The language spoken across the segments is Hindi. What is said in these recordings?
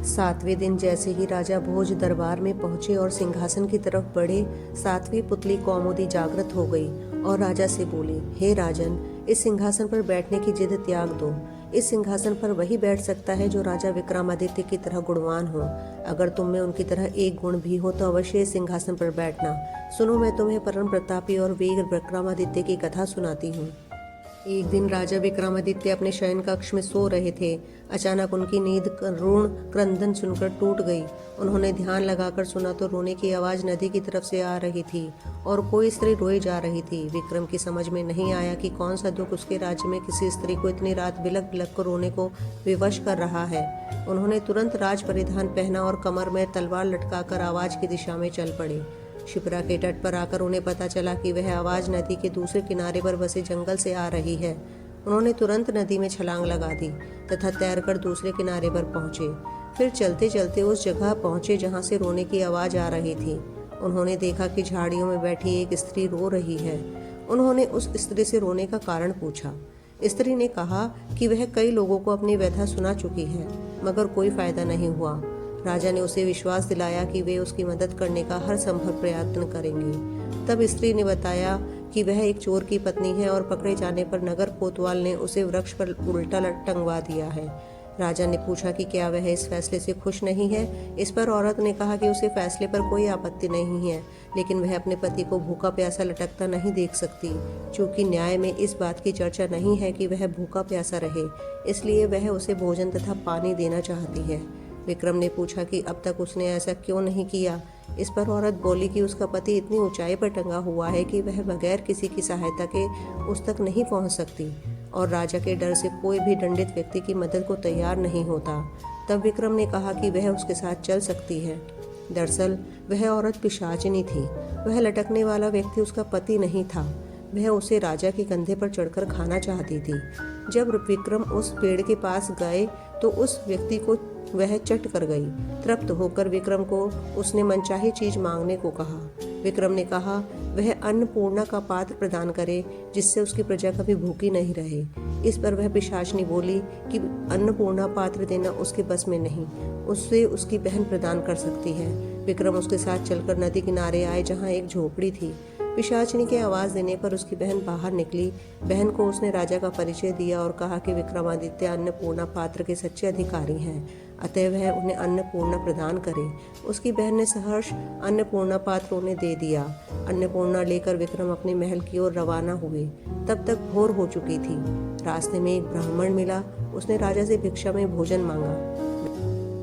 सातवें दिन जैसे ही राजा भोज दरबार में पहुंचे और सिंहासन की तरफ बढ़े, सातवीं पुतली कौमुदी जागृत हो गई और राजा से बोली, हे राजन, इस सिंहासन पर बैठने की जिद त्याग दो। इस सिंहासन पर वही बैठ सकता है जो राजा विक्रमादित्य की तरह गुणवान हो। अगर तुम में उनकी तरह एक गुण भी हो तो अवश्य इस सिंहासन पर बैठना। सुनो, मैं तुम्हें परम प्रतापी और वीर विक्रमादित्य की कथा सुनाती हूँ। एक दिन राजा विक्रमादित्य अपने शयन कक्ष में सो रहे थे। अचानक उनकी नींद करुण क्रंदन सुनकर टूट गई। उन्होंने ध्यान लगाकर सुना तो रोने की आवाज नदी की तरफ से आ रही थी और कोई स्त्री रोई जा रही थी। विक्रम की समझ में नहीं आया कि कौन सा दुख उसके राज्य में किसी स्त्री को इतनी रात बिलख बिलख कर रोने को विवश कर रहा है। उन्होंने तुरंत राज परिधान पहना और कमर में तलवार लटकाकर आवाज की दिशा में चल पड़े। शिप्रा के तट पर आकर उन्हें पता चला कि वह आवाज नदी के दूसरे किनारे पर बसे जंगल से आ रही है। उन्होंने तुरंत नदी में छलांग लगा दी तथा तैरकर दूसरे किनारे पर पहुंचे। फिर चलते चलते उस जगह पहुंचे जहां से रोने की आवाज आ रही थी। उन्होंने देखा कि झाड़ियों में बैठी एक स्त्री रो रही है। उन्होंने उस स्त्री से रोने का कारण पूछा। स्त्री ने कहा कि वह कई लोगों को अपनी व्यथा सुना चुकी है, मगर कोई फायदा नहीं हुआ। राजा ने उसे विश्वास दिलाया कि वे उसकी मदद करने का हर संभव प्रयत्न करेंगे। तब स्त्री ने बताया कि वह एक चोर की पत्नी है और पकड़े जाने पर नगर कोतवाल ने उसे वृक्ष पर उल्टा टंगवा दिया है। राजा ने पूछा कि क्या वह इस फैसले से खुश नहीं है। इस पर औरत ने कहा कि उसे फैसले पर कोई आपत्ति नहीं है, लेकिन वह अपने पति को भूखा प्यासा लटकता नहीं देख सकती। चूंकि न्याय में इस बात की चर्चा नहीं है कि वह भूखा प्यासा रहे, इसलिए वह उसे भोजन तथा पानी देना चाहती है। विक्रम ने पूछा कि अब तक उसने ऐसा क्यों नहीं किया। इस पर औरत बोली कि उसका पति इतनी ऊंचाई पर टंगा हुआ है कि वह बगैर किसी की सहायता के उस तक नहीं पहुंच सकती और राजा के डर से कोई भी दंडित व्यक्ति की मदद को तैयार नहीं होता। तब विक्रम ने कहा कि वह उसके साथ चल सकती है। दरअसल वह औरत पिशाचिनी थी। वह लटकने वाला व्यक्ति उसका पति नहीं था। वह उसे राजा के कंधे पर चढ़कर खाना चाहती थी। जब विक्रम उस पेड़ के पास गए तो उस व्यक्ति को वह चट कर गई। तृप्त होकर विक्रम को उसने मनचाही चीज मांगने को कहा। विक्रम ने कहा वह अन्नपूर्णा का पात्र प्रदान करे जिससे उसकी प्रजा कभी भूखी नहीं रहे। इस पर वह पिशाचिनी बोली कि अन्नपूर्णा पात्र देना उसके बस में नहीं, उससे उसकी बहन प्रदान कर सकती है। विक्रम उसके साथ चलकर नदी किनारे आए जहाँ एक झोपड़ी थी। पिशाचिनी के आवाज देने पर उसकी बहन बाहर निकली। बहन को उसने राजा का परिचय दिया और कहा कि विक्रमादित्य अन्नपूर्णा पात्र के सच्चे अधिकारी हैं, अतः वह उन्हें अन्नपूर्णा प्रदान करे। उसकी बहन ने सहर्ष अन्नपूर्णा पात्र उन्हें दे दिया। अन्नपूर्णा लेकर विक्रम अपने महल की ओर रवाना हुए। तब तक भोर हो चुकी थी। रास्ते में एक ब्राह्मण मिला। उसने राजा से भिक्षा में भोजन मांगा।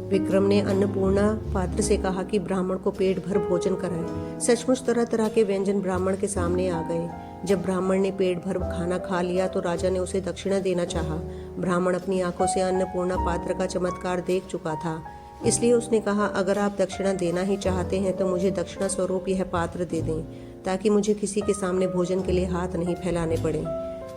विक्रम ने अन्नपूर्णा पात्र से कहा कि ब्राह्मण को पेट भर भोजन कराए। सचमुच तरह तरह के व्यंजन ब्राह्मण के सामने आ गए। जब ब्राह्मण ने पेट भर खाना खा लिया तो राजा ने उसे दक्षिणा देना चाहा। ब्राह्मण अपनी आंखों से अन्नपूर्णा पात्र का चमत्कार देख चुका था, इसलिए उसने कहा, अगर आप दक्षिणा देना ही चाहते हैं तो मुझे दक्षिणा स्वरूप यह पात्र दे दें, ताकि मुझे किसी के सामने भोजन के लिए हाथ नहीं फैलाने पड़े।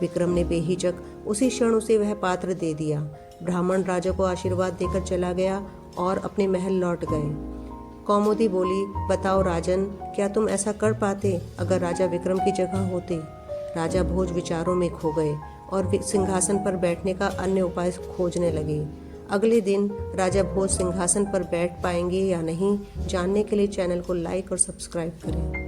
विक्रम ने बेहिचक उसी क्षण उसे वह पात्र दे दिया। ब्राह्मण राजा को आशीर्वाद देकर चला गया और अपने महल लौट गए। कौमुदी बोली, बताओ राजन, क्या तुम ऐसा कर पाते अगर राजा विक्रम की जगह होते? राजा भोज विचारों में खो गए और सिंहासन पर बैठने का अन्य उपाय खोजने लगे। अगले दिन राजा भोज सिंहासन पर बैठ पाएंगे या नहीं, जानने के लिए चैनल को लाइक और सब्सक्राइब करें।